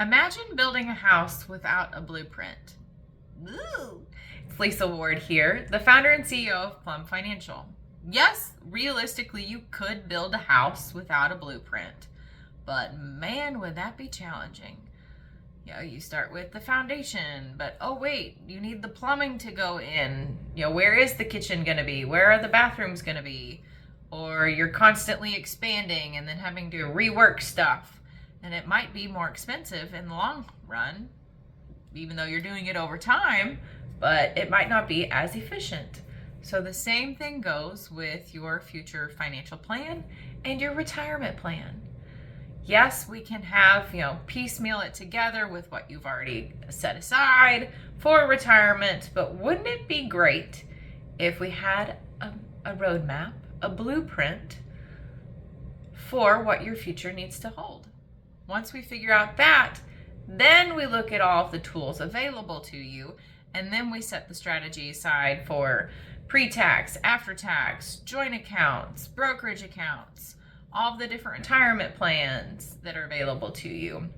Imagine building a house without a blueprint. Ooh. It's Lisa Ward here, the founder and CEO of Plum Financial. Yes, realistically, you could build a house without a blueprint, but man, would that be challenging. You start with the foundation, but oh wait, you need the plumbing to go in. Where is the kitchen going to be? Where are the bathrooms going to be? Or you're constantly expanding and then having to rework stuff. And it might be more expensive in the long run, even though you're doing it over time, but it might not be as efficient. So the same thing goes with your future financial plan and your retirement plan. Yes, we can have, piecemeal it together with what you've already set aside for retirement, but wouldn't it be great if we had a roadmap, a blueprint for what your future needs to hold? Once we figure out that, then we look at all of the tools available to you, and then we set the strategy aside for pre-tax, after-tax, joint accounts, brokerage accounts, all of the different retirement plans that are available to you.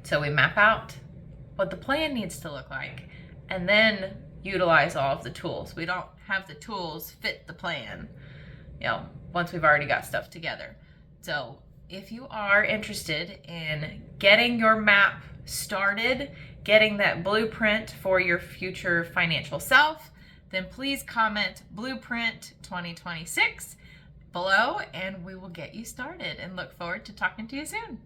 So we map out what the plan needs to look like, and then utilize all of the tools. We don't have the tools fit the plan, once we've already got stuff together. So if you are interested in getting your map started, getting that blueprint for your future financial self, then please comment Blueprint 2026 below and we will get you started, and look forward to talking to you soon.